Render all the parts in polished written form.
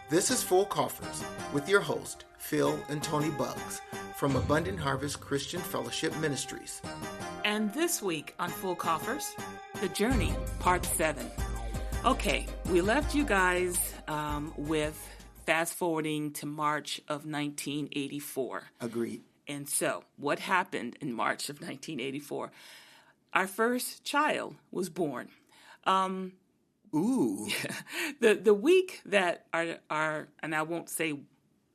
This is Full Coffers with your host, Phil and Toni Buggs from Abundant Harvest Christian Fellowship Ministries. And this week on Full Coffers, The Journey, Part 7. Okay, we left you guys with fast forwarding to March of 1984. Agreed. And so, what happened in March of 1984? Our first child was born. Ooh. The week that our and I won't say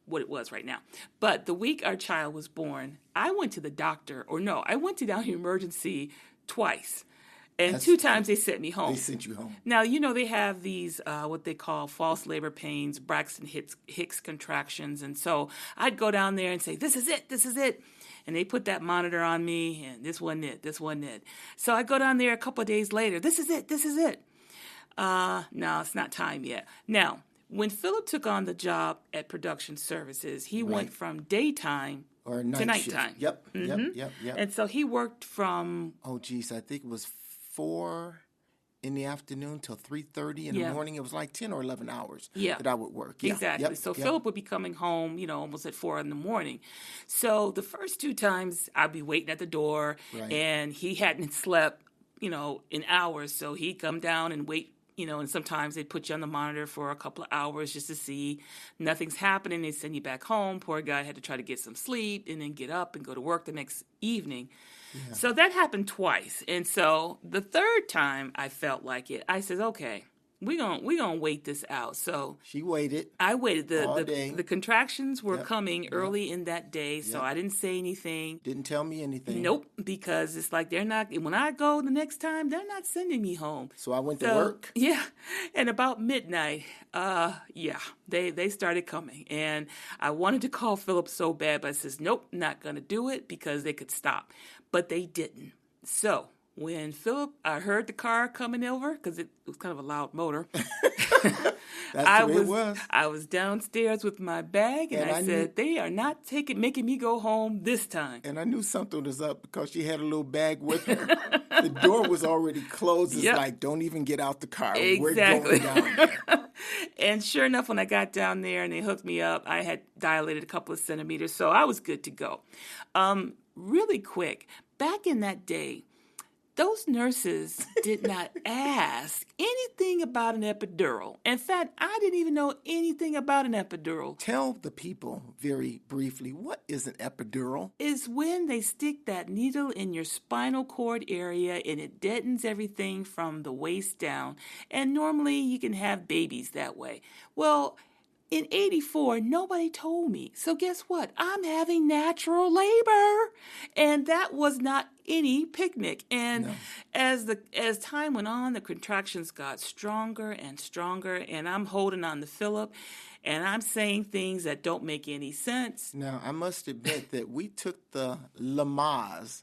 what it was right now, but the week our child was born, I went to the doctor, I went to down emergency twice. And two times they sent me home. They sent you home. Now, they have these, what they call false labor pains, Braxton Hicks contractions. And so I'd go down there and say, this is it. And they put that monitor on me, and this wasn't it. So I go down there a couple of days later, this is it. No, it's not time yet. Now, when Philip took on the job at Production Services, he went from daytime or to nighttime. Yep. And so he worked from... I think it was 4 in the afternoon till 3:30 in the morning. It was like 10 or 11 hours that I would work. Yeah. Exactly. Philip would be coming home, almost at 4 in the morning. So the first 2 times I'd be waiting at the door, and he hadn't slept, in hours. So he'd come down and wait. And sometimes they'd put you on the monitor for a couple of hours just to see nothing's happening. They send you back home. Poor guy had to try to get some sleep and then get up and go to work the next evening. Yeah. So that happened twice. And so the third time I felt like it, I said, okay, we're gonna wait this out. So she waited. I waited. All day. The contractions were coming early in that day, so I didn't say anything. Didn't tell me anything. Nope, because it's like they're not. When I go the next time, they're not sending me home. So I went to work. Yeah, and about midnight, they started coming, and I wanted to call Philip so bad, but I says, nope, not gonna do it because they could stop, but they didn't. So when I heard the car coming over, because it was kind of a loud motor, That's the way it was. I was downstairs with my bag, and I said, they are not making me go home this time. And I knew something was up because she had a little bag with her. The door was already closed. It's like, don't even get out the car. Exactly. We're going down there. And sure enough, when I got down there and they hooked me up, I had dilated a couple of centimeters, so I was good to go. Really quick, back in that day, those nurses did not ask anything about an epidural. In fact, I didn't even know anything about an epidural. Tell the people very briefly, what is an epidural? It's when they stick that needle in your spinal cord area and it deadens everything from the waist down. And normally you can have babies that way. Well, in 84, nobody told me. So guess what? I'm having natural labor. And that was not any picnic. And as time went on, the contractions got stronger and stronger. And I'm holding on to Philip. And I'm saying things that don't make any sense. Now, I must admit that we took the Lamaze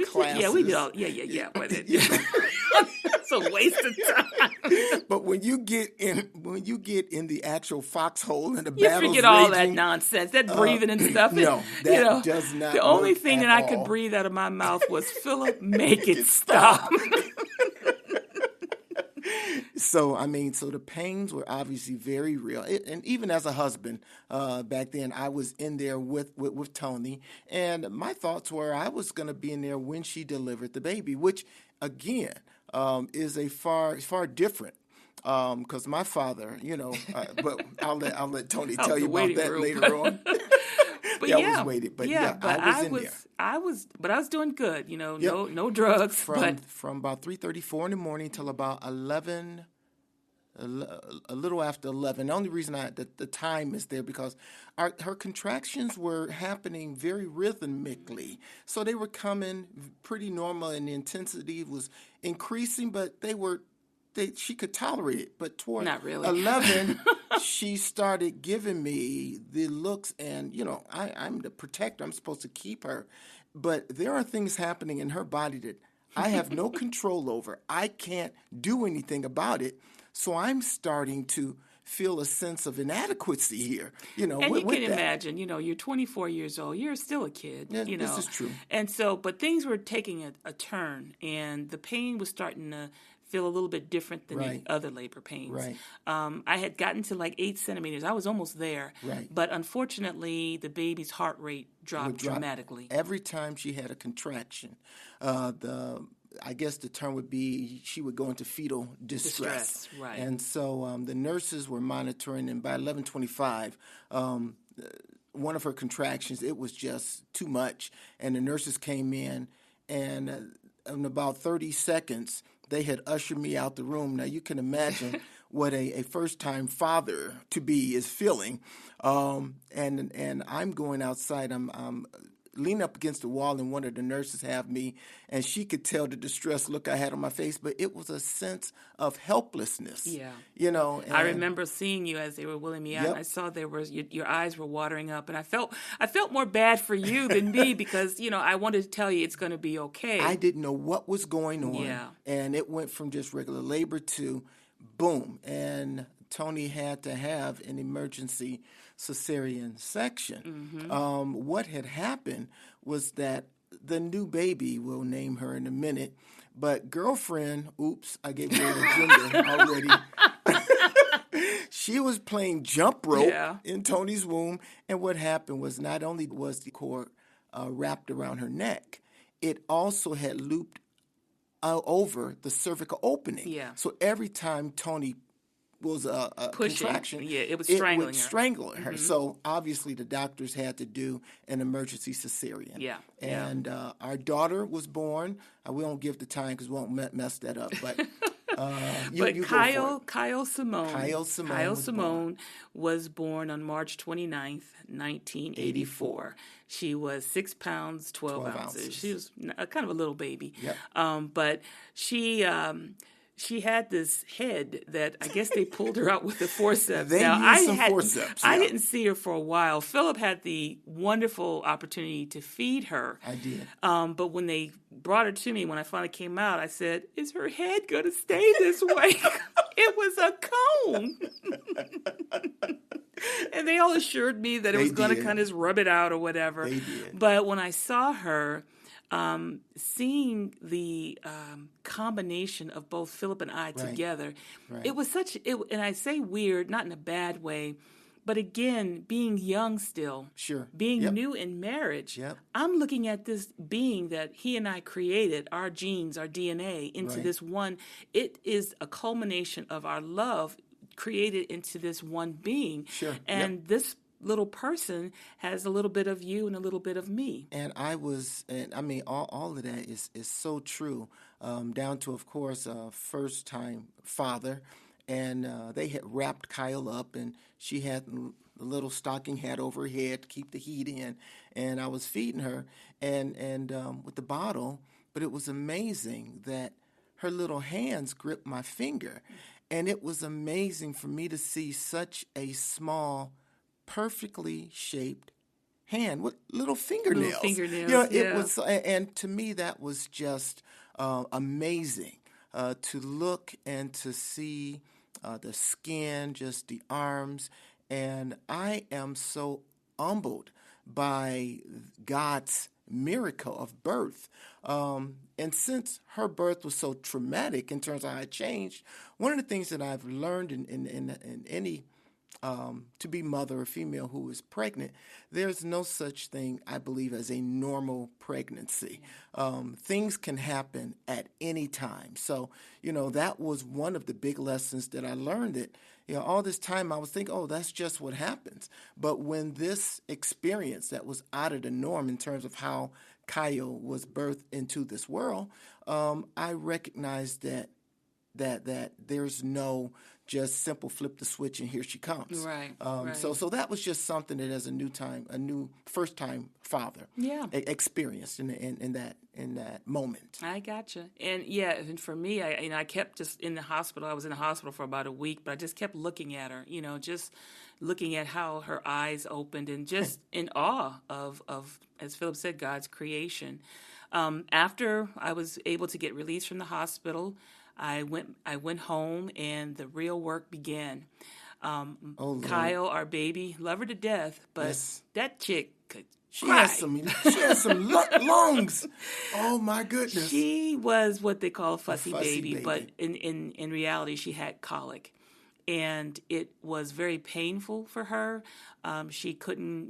classes. Yeah, we did all. Yeah. It's a waste of time. But when you get in the actual foxhole and the you battle's forget all raging, that nonsense, that breathing and stuff. No, that does not. The only thing that I all. could breathe out of my mouth was, "Philip, make it stop." So the pains were obviously very real. And even as a husband, back then, I was in there with Toni, and my thoughts were I was going to be in there when she delivered the baby, which again is a far different. Because my father, but I'll let Toni tell you about that later on. But I was waiting. But I was But I was doing good. No drugs. From about 3:34 in the morning till about 11. A little after 11. The only reason the time is there because her contractions were happening very rhythmically. So they were coming pretty normal and the intensity was increasing, but she could tolerate it. But toward Not really. 11, she started giving me the looks and, I'm the protector. I'm supposed to keep her. But there are things happening in her body that I have no control over. I can't do anything about it. So I'm starting to feel a sense of inadequacy here, And you can imagine, you're 24 years old. You're still a kid, This is true. And so, but things were taking a turn, and the pain was starting to feel a little bit different than Right. the other labor pains. Right. I had gotten to like 8 centimeters. I was almost there. Right. But unfortunately, the baby's heart rate dropped Would drop dramatically. every time she had a contraction. The I guess the term would be she would go into fetal distress. Right. And so the nurses were monitoring, and by 11:25, one of her contractions, it was just too much, and the nurses came in, and in about 30 seconds, they had ushered me out the room. Now you can imagine what a first-time father to be is feeling, and I'm going outside. I'm leaning up against the wall, and one of the nurses have me, and she could tell the distressed look I had on my face, but it was a sense of helplessness. Yeah. And I remember seeing you as they were wheeling me out. Yep. And I saw your eyes were watering up, and I felt more bad for you than me because I wanted to tell you it's going to be okay. I didn't know what was going on. Yeah. And it went from just regular labor to boom. And Toni had to have an emergency cesarean section. What had happened was that the new baby, we'll name her in a minute, but girlfriend, oops, I gave away the gender already. She was playing jump rope in Toni's womb. And what happened was not only was the cord wrapped around her neck, it also had looped over the cervical opening. Yeah. So every time Toni was a Pushing. contraction, Yeah, it was it would her. strangle her. So obviously the doctors had to do an emergency cesarean. Yeah. And our daughter was born. We won't give the time because we won't mess that up. But you Kyle go for it. Simone. Kyle Simone was born on March 29th, 1984. She was 6 pounds, 12 ounces. She was kind of a little baby. Yep. But she had this head that I guess they pulled her out with the forceps. They used some forceps. I didn't see her for a while. Philip had the wonderful opportunity to feed her. I did. But when they brought her to me, when I finally came out, I said, "Is her head going to stay this way?" It was a cone. And they all assured me that it was going to kind of rub it out or whatever. They did. But when I saw her, seeing the combination of both Philip and I together, it was and I say weird, not in a bad way, but again, being young still, being new in marriage, I'm looking at this being that he and I created, our genes, our DNA, into this one. It is a culmination of our love created into this one being. And this little person has a little bit of you and a little bit of me. And I mean, all of that is so true, down to, of course, first-time father. And they had wrapped Kyle up, and she had a little stocking hat over her head to keep the heat in. And I was feeding her and with the bottle, but it was amazing that her little hands gripped my finger. And it was amazing for me to see such a small, perfectly shaped hand with little fingernails. It was, and to me that was just amazing to look and to see the skin, just the arms, and I am so humbled by God's miracle of birth. And since her birth was so traumatic in terms of how it changed, one of the things that I've learned in any to be mother or female who is pregnant, there's no such thing, I believe, as a normal pregnancy. Things can happen at any time. So, that was one of the big lessons that I learned, that, all this time I was thinking, oh, that's just what happens. But when this experience that was out of the norm in terms of how Kyle was birthed into this world, I recognized that there's no just simple flip the switch and here she comes. Right. So that was just something that, as a new first time father, experienced in that moment. I gotcha. And for me, I kept just in the hospital. I was in the hospital for about a week, but I just kept looking at her. Just looking at how her eyes opened and just in awe of, as Philip said, God's creation. After I was able to get released from the hospital, I went home and the real work began. Kyle, our baby, love her to death, but that chick could cry. She has some lungs. Oh my goodness. She was what they call a fussy fussy baby, but baby. in reality, she had colic. And it was very painful for her. She couldn't,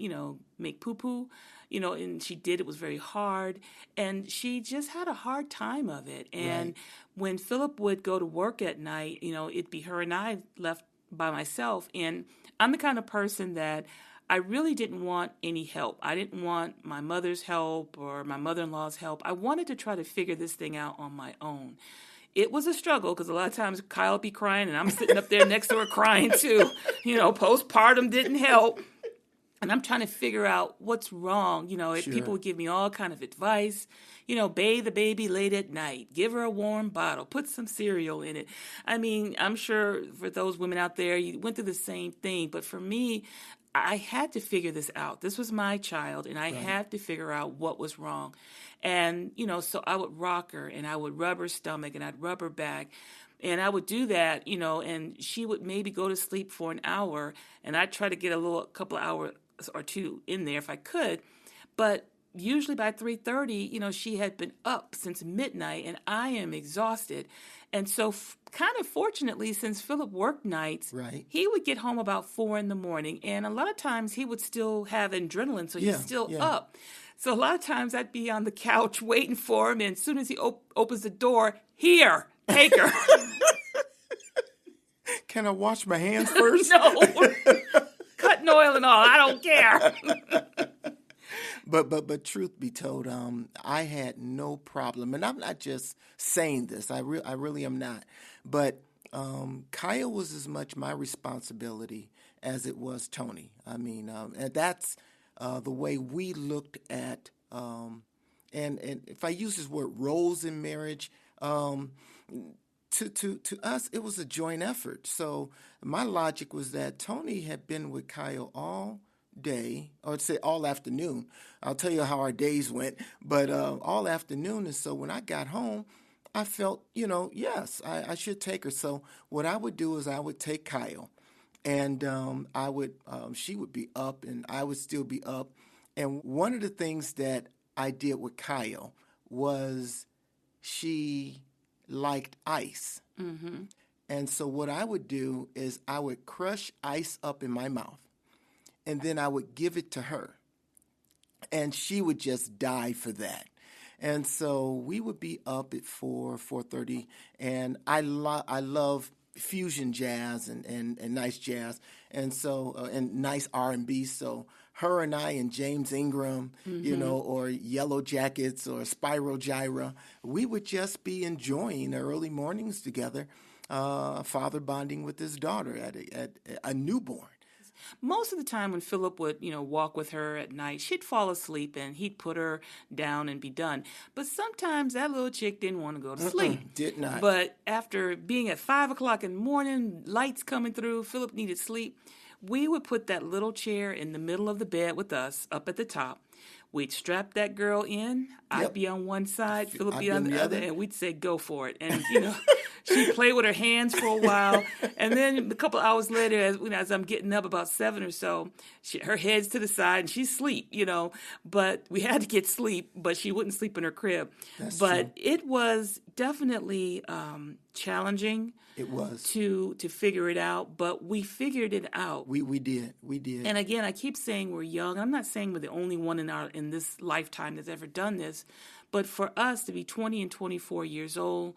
make poo-poo, and she did. It was very hard. And she just had a hard time of it. And Right. when Philip would go to work at night, it'd be her and I left by myself. And I'm the kind of person that I really didn't want any help. I didn't want my mother's help or my mother-in-law's help. I wanted to try to figure this thing out on my own. It was a struggle because a lot of times Kyle would be crying and I'm sitting up there next to her crying too. Postpartum didn't help. And I'm trying to figure out what's wrong. Sure. People would give me all kind of advice. Bathe the baby late at night. Give her a warm bottle. Put some cereal in it. I mean, I'm sure for those women out there, you went through the same thing. But for me, I had to figure this out. This was my child, and I had to figure out what was wrong. And, so I would rock her, and I would rub her stomach, and I'd rub her back. And I would do that, and she would maybe go to sleep for an hour, and I'd try to get a couple of hours or two in there if I could. But usually by 3:30, she had been up since midnight, and I am exhausted. And so kind of fortunately, since Philip worked nights, Right. he would get home about 4 a.m. And a lot of times he would still have adrenaline, so he's still up. So a lot of times I'd be on the couch waiting for him, and as soon as he opens the door, here, take her. Can I wash my hands first? No. Cutting oil and all, I don't care. But truth be told, I had no problem, and I'm not just saying this. I really am not. But Kyle was as much my responsibility as it was Toni. I mean, and that's the way we looked at. And if I use this word, roles in marriage. To us, it was a joint effort. So my logic was that Toni had been with Kyle all day, or I'd say all afternoon. I'll tell you how our days went, but all afternoon. And so when I got home, I felt, yes, I should take her. So what I would do is I would take Kyle, and she would be up, and I would still be up. And one of the things that I did with Kyle was she liked ice. Mm-hmm. And so what I would do is I would crush ice up in my mouth, and then I would give it to her. And she would just die for that. And so we would be up at 4:30, and I love fusion jazz and nice jazz, and so and nice R&B. So her and I and James Ingram, or Yellow Jackets or Spiral Gyra, we would just be enjoying the early mornings together, father bonding with his daughter at a newborn. Most of the time when Philip would, walk with her at night, she'd fall asleep and he'd put her down and be done. But sometimes that little chick didn't want to go to sleep. Did not. But after being at 5 o'clock in the morning, lights coming through, Philip needed sleep. We would put that little chair in the middle of the bed with us up at the top. We'd strap that girl in. I'd be on one side, Philip be on the other, and we'd say, go for it. And, she'd play with her hands for a while. And then a couple hours later, as I'm getting up about 7 or so, her head's to the side and she's asleep, But we had to get sleep, but she wouldn't sleep in her crib. That's but true. It was definitely challenging. It was. To figure it out, but we figured it out. We did. And again, I keep saying we're young. I'm not saying we're the only one in this lifetime that's ever done this, but for us to be 20 and 24 years old,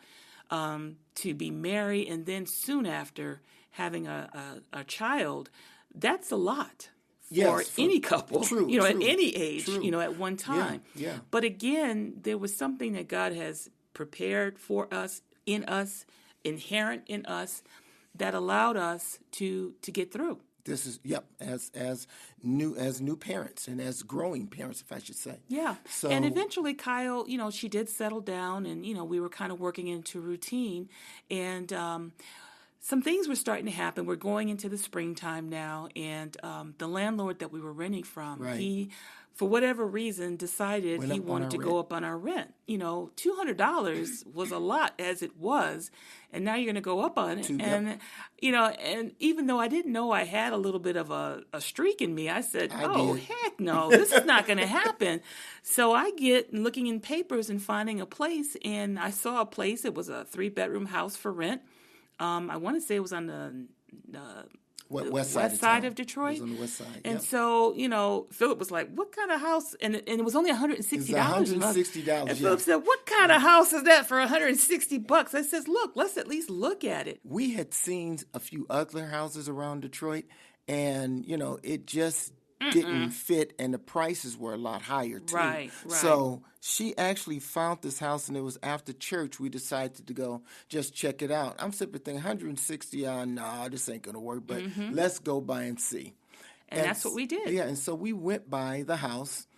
to be married, and then soon after having a child, that's a lot for any couple. True, at true, any age, true. at one time. Yeah. But again, there was something that God has prepared for us, in us, inherent in us, that allowed us to get through. This is as new parents and as growing parents, if I should say. Yeah. So, and eventually Kyle, she did settle down, and we were kind of working into routine, and some things were starting to happen. We're going into the springtime now, and the landlord that we were renting from, Right. he, for whatever reason, decided Went he up on wanted our to rent. go up on our rent. $200 was a lot as it was, and now you're going to go up on it. Yep. And and even though I didn't know I had a little bit of a streak in me, I said, I "Oh did. heck no, this is not going to happen." So I get looking in papers and finding a place, and I saw a place. It was a 3-bedroom house for rent. I want to say it was on the West west side of Detroit. It was on the west side. And Yep. so, Philip was like, "What kind of house?" And it was only $160. It's $160. And Yeah. Philip said, "What kind of house is that for $160?" I says, "Look, let's at least look at it." We had seen a few other houses around Detroit, and it just didn't fit, and the prices were a lot higher too. Right. So she actually found this house, and it was after church. We decided to go just check it out. I'm simply thinking 160. Nah, this ain't gonna work. But let's go by and see. And that's what we did. Yeah, and so we went by the house,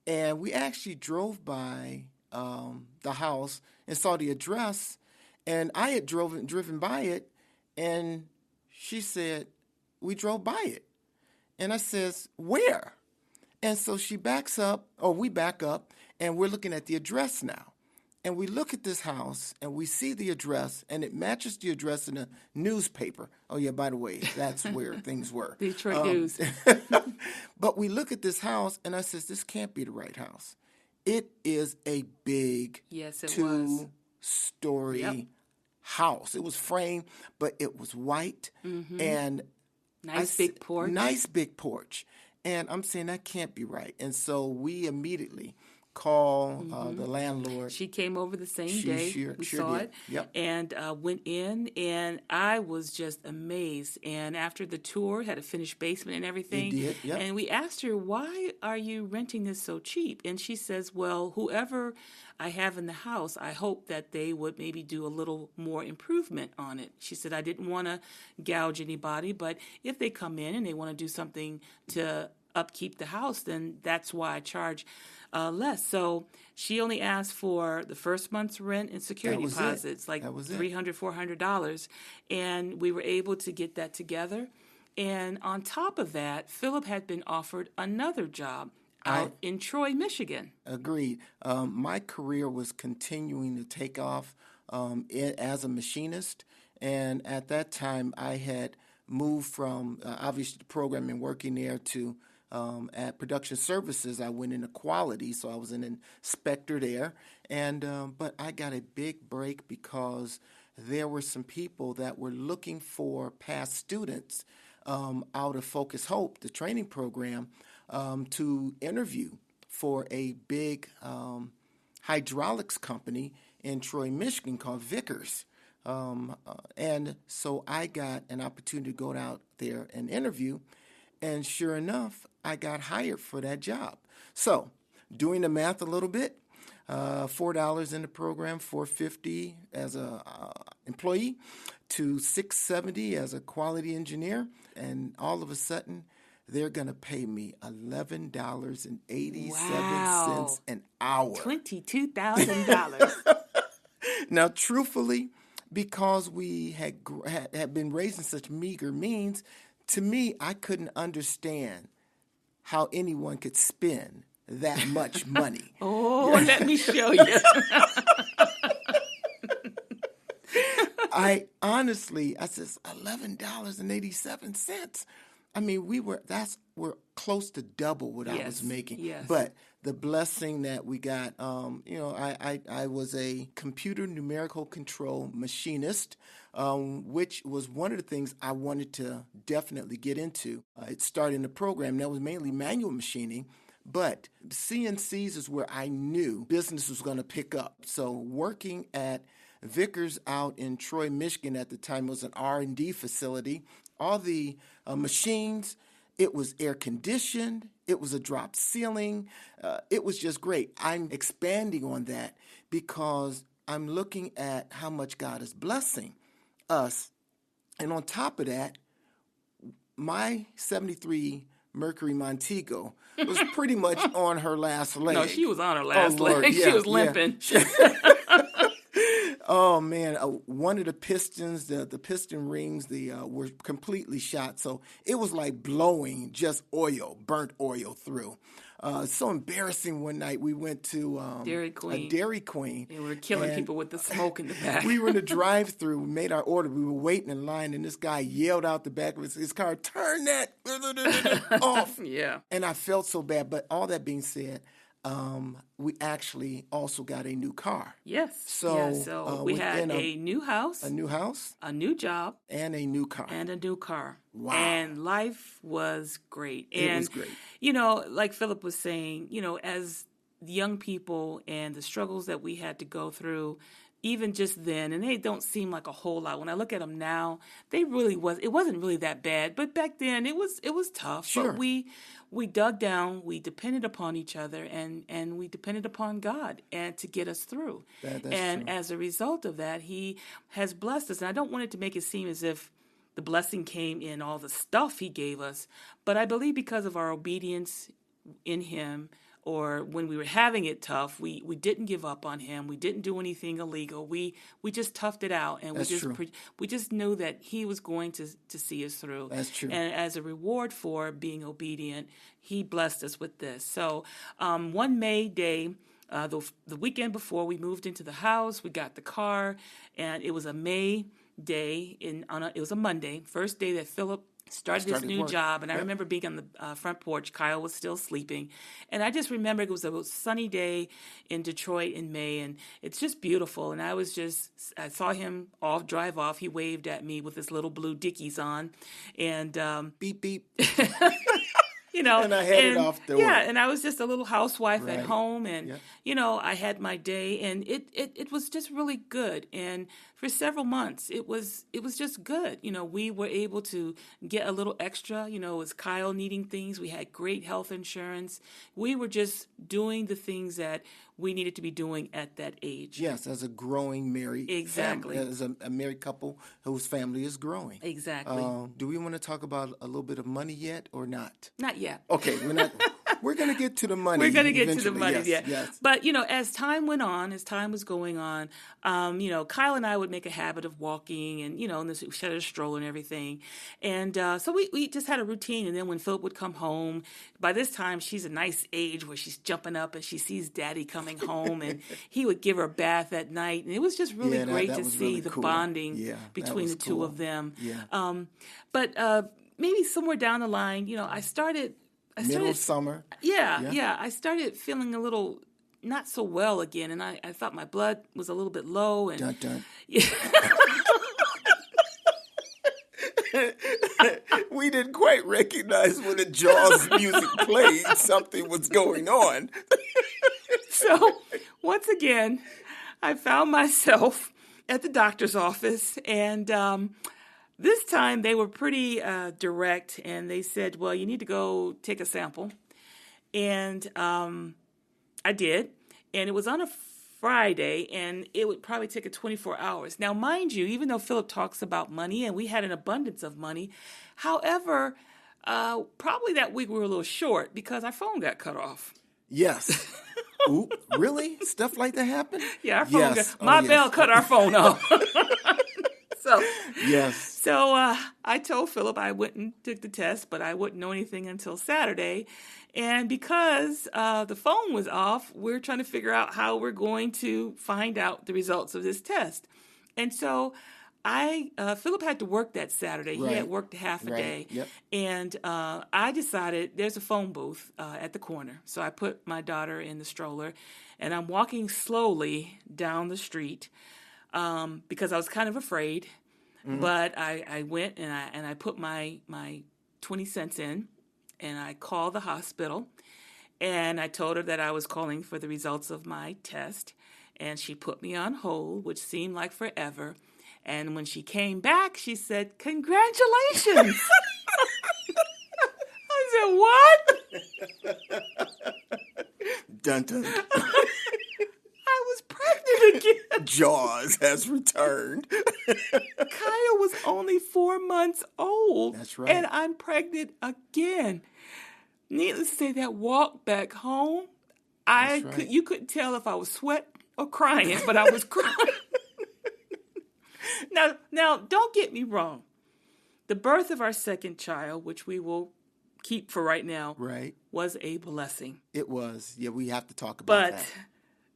and we actually drove by the house and saw the address, and I had driven by it, and she said, "We drove by it." And I says, "Where?" And so we back up, and we're looking at the address now. And we look at this house, and we see the address, and it matches the address in the newspaper. Oh, yeah, by the way, that's where things were. Detroit News. But we look at this house, and I says, "This can't be the right house." It is a big Yes, it was. two-story house. It was framed, but it was white, and Nice big porch. Nice big porch. And I'm saying that can't be right. And so we immediately call the landlord. She came over the same day. We saw did. it. Yep. And went in, and I was just amazed. And after the tour, had a finished basement and everything. It did, yep. And we asked her, "Why are you renting this so cheap?" And she says, "Well, whoever I have in the house, I hope that they would maybe do a little more improvement on it." She said, "I didn't want to gouge anybody, but if they come in and they want to do something to upkeep the house, then that's why I charge less." So she only asked for the first month's rent and security deposits, like $300, $400. And we were able to get that together. And on top of that, Philip had been offered another job out in Troy, Michigan. Agreed. My career was continuing to take off as a machinist. And at that time, I had moved from, obviously, the programming, working there to at production services. I went into quality, so I was an inspector there. And but I got a big break because there were some people that were looking for past students out of Focus Hope, the training program, to interview for a big hydraulics company in Troy, Michigan called Vickers. And so I got an opportunity to go out there and interview. And sure enough, I got hired for that job. So doing the math a little bit, $4 in the program, $4.50 as a employee, to $6.70 as a quality engineer. And all of a sudden, they're going to pay me $11.87 an hour. $22,000. Now, truthfully, because we had been raised in such meager means, to me, I couldn't understand how anyone could spend that much money. Let me show you. I says $11.87. I mean, we're close to double what I was making. Yes. But the blessing that we got, I was a computer numerical control machinist, which was one of the things I wanted to definitely get into. It started in the program. That was mainly manual machining. But CNCs is where I knew business was going to pick up. So working at Vickers out in Troy, Michigan at the time was an R&D facility. All the machines, it was air conditioned. It was a drop ceiling. It was just great. I'm expanding on that because I'm looking at how much God is blessing us. And on top of that, my 73 Mercury Montego was pretty much on her last leg. No, she was on her last Lord, leg. yeah, She was limping. Yeah. Oh man, one of the pistons, the piston rings, were completely shot. So it was like blowing just oil, burnt oil through. So embarrassing. One night we went to Dairy a Queen. Dairy Queen, And we were killing and people with the smoke in the back. we were in the drive-through. We made our order. We were waiting in line, and this guy yelled out the back of his car, "Turn that off!" Yeah. And I felt so bad. But all that being said, we actually also got a new car. Yes. So Yeah. So we had within a new house, a new house a new job, and a new car. and a new car. Wow. And life was great. It And, was great. like Philip was saying, as young people and the struggles that we had to go through, even just then, and they don't seem like a whole lot. When I look at them now, it wasn't really that bad. But back then it was tough. Sure. But we dug down, we depended upon each other, and we depended upon God and to get us through. That's and true. as a result of that, He has blessed us. And I don't want it to make it seem as if the blessing came in all the stuff He gave us, but I believe because of our obedience in Him, or when we were having it tough, we didn't give up on Him. We didn't do anything illegal. We just toughed it out, and That's true. we just knew that He was going to see us through. That's true. And as a reward for being obedient, He blessed us with this. So one May day, the weekend before we moved into the house, we got the car, and it was a May day. It was a Monday, first day that Philip started his new work. job. And I Yep. remember being on the front porch. Kyle was still sleeping. And I just remember it was a sunny day in Detroit in May, and it's just beautiful. And I saw him drive off. He waved at me with his little blue Dickies on. And, Beep beep. and I headed off to yeah, work. and I was just a little housewife at Right. home, and Yep. I had my day, and it was just really good. And for several months, it was just good. We were able to get a little extra. It was Kyle needing things. We had great health insurance. We were just doing the things that we needed to be doing at that age. Yes, as a growing married Exactly. family, as a married couple whose family is growing. Exactly. Do we want to talk about a little bit of money yet or not? Not yet. Okay, we're not. We're going to get to the money. We're going to get to the eventually. money, Yes, yeah. yes. But, as time went on, as time was going on, Kyle and I would make a habit of walking and, we had a stroller and everything. And so we just had a routine. And then when Philip would come home, by this time she's a nice age where she's jumping up and she sees Daddy coming home, and he would give her a bath at night. And it was just really great that to was see really the cool. bonding Yeah, that between was the two cool. of them. Yeah. But maybe somewhere down the line, I started Middle of summer. Yeah. I started feeling a little not so well again, and I thought my blood was a little bit low. And Dun, dun. We didn't quite recognize when the Jaws music played something was going on. So once again, I found myself at the doctor's office, and this time they were pretty direct, and they said, well, you need to go take a sample. And I did, and it was on a Friday, and it would probably take 24 hours. Now, mind you, even though Philip talks about money, and we had an abundance of money, however, probably that week we were a little short because our phone got cut off. Yes. Ooh, really? Stuff like that happened? Yeah, our phone Yes. got, my yes. bell cut our phone off. Yes. So I told Philip I went and took the test, but I wouldn't know anything until Saturday. And because the phone was off, we're trying to figure out how we're going to find out the results of this test. And so Philip had to work that Saturday. Right. He had worked half a Right. day. Yep. And I decided there's a phone booth at the corner. So I put my daughter in the stroller, and I'm walking slowly down the street because I was kind of afraid. Mm-hmm. But I went and I put my 20 cents in, and I called the hospital, and I told her that I was calling for the results of my test, and she put me on hold, which seemed like forever. And when she came back, she said, "Congratulations." I said, "What?" Dun, dun. I was pregnant again. Jaws has returned. Kyle was only 4 months old. That's right. And I'm pregnant again. Needless to say, that walk back home, That's right. you couldn't tell if I was sweating or crying, but I was crying. Now, don't get me wrong. The birth of our second child, which we will keep for right now, Right. was a blessing. It was. Yeah, we have to talk about But that.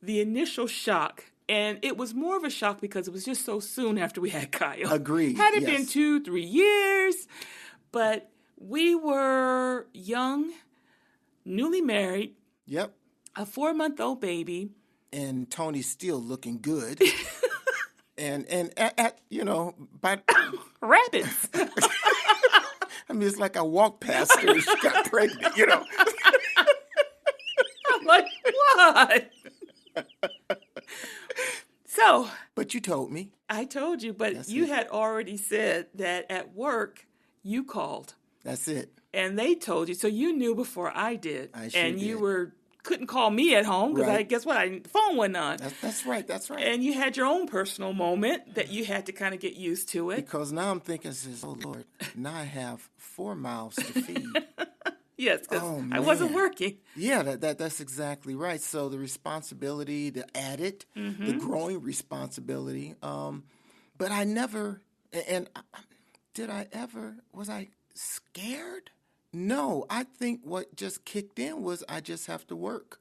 the initial shock, and it was more of a shock because it was just so soon after we had Kyle. Agreed. Had it yes. been 2-3 years, but we were young, newly married, Yep. a 4-month-old baby. And Tony's still looking good. and at by Rabbits. I mean, it's like I walked past her and she got pregnant, I'm like, what? So. But you told me. I told you, but you had already said that at work you called. That's it. And they told you, so you knew before I did. I sure and you did. couldn't call me at home because Right. guess what? The phone wasn't on. That's right. That's right. And you had your own personal moment that you had to kind of get used to it. Because now I'm thinking, oh Lord, now I have 4 mouths to feed. Yes, because I wasn't working. Yeah, that's exactly right. So the responsibility, the added, the growing responsibility. But I never, and was I scared? No, I think what just kicked in was I just have to work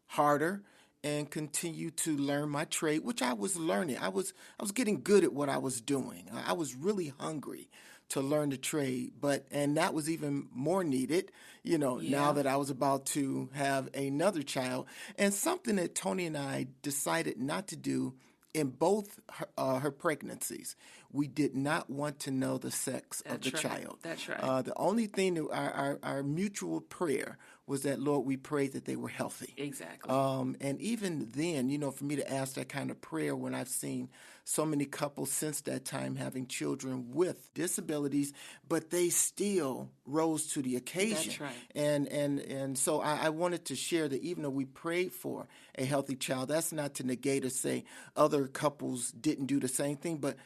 harder and continue to learn my trade, which I was learning. I was getting good at what I was doing. I was really hungry to learn the trade, and that was even more needed, now that I was about to have another child. And something that Toni and I decided not to do in both her pregnancies. We did not want to know the sex of the child. That's right. The only thing that our mutual prayer was that, Lord, we prayed that they were healthy. Exactly. And even then, for me to ask that kind of prayer when I've seen so many couples since that time having children with disabilities, but they still rose to the occasion. That's right. And so I wanted to share that even though we prayed for a healthy child, that's not to negate or say other couples didn't do the same thing, but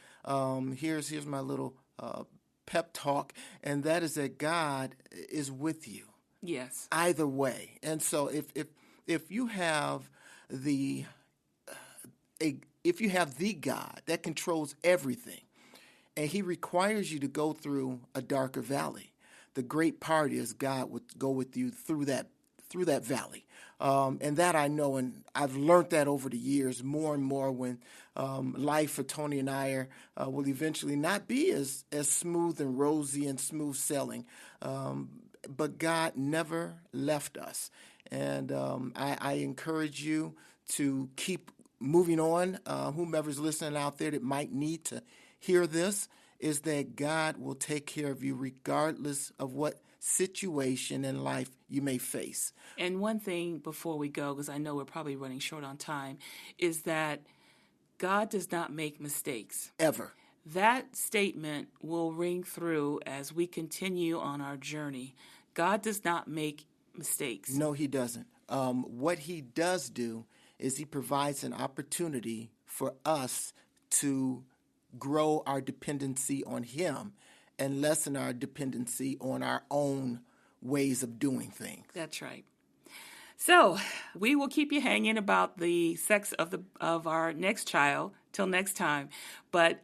here's my little pep talk, and that is that God is with you. Yes. Either way. And so if you have the God that controls everything, and he requires you to go through a darker valley, the great part is God would go with you through that valley. And that I know, and I've learned that over the years more and more when life for Toni and I will eventually not be as smooth and rosy and smooth sailing. But God never left us. And I encourage you to keep moving on. Whomever's listening out there that might need to hear this is that God will take care of you regardless of what situation in life you may face. And one thing before we go, because I know we're probably running short on time, is that God does not make mistakes. Ever. That statement will ring through as we continue on our journey. God does not make mistakes. No, he doesn't. What he does do is he provides an opportunity for us to grow our dependency on him and lessen our dependency on our own ways of doing things. That's right. So we will keep you hanging about the sex of our next child till next time. But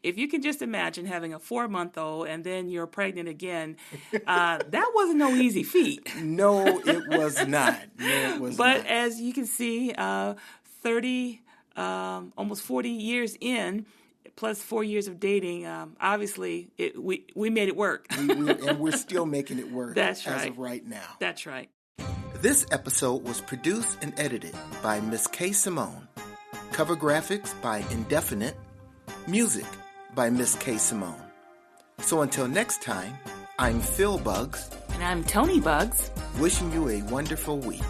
if you can just imagine having a 4-month-old and then you're pregnant again, that wasn't no easy feat. No, it was not. No, it was but not. As you can see, 30, almost 40 years in, plus 4 years of dating, obviously we made it work. And we're still making it work. That's right. As of right now. That's right. This episode was produced and edited by Miss K. Simone. Cover graphics by Indefinite. Music by Miss K. Simone. So until next time, I'm Phil Bugs. And I'm Toni Bugs. Wishing you a wonderful week.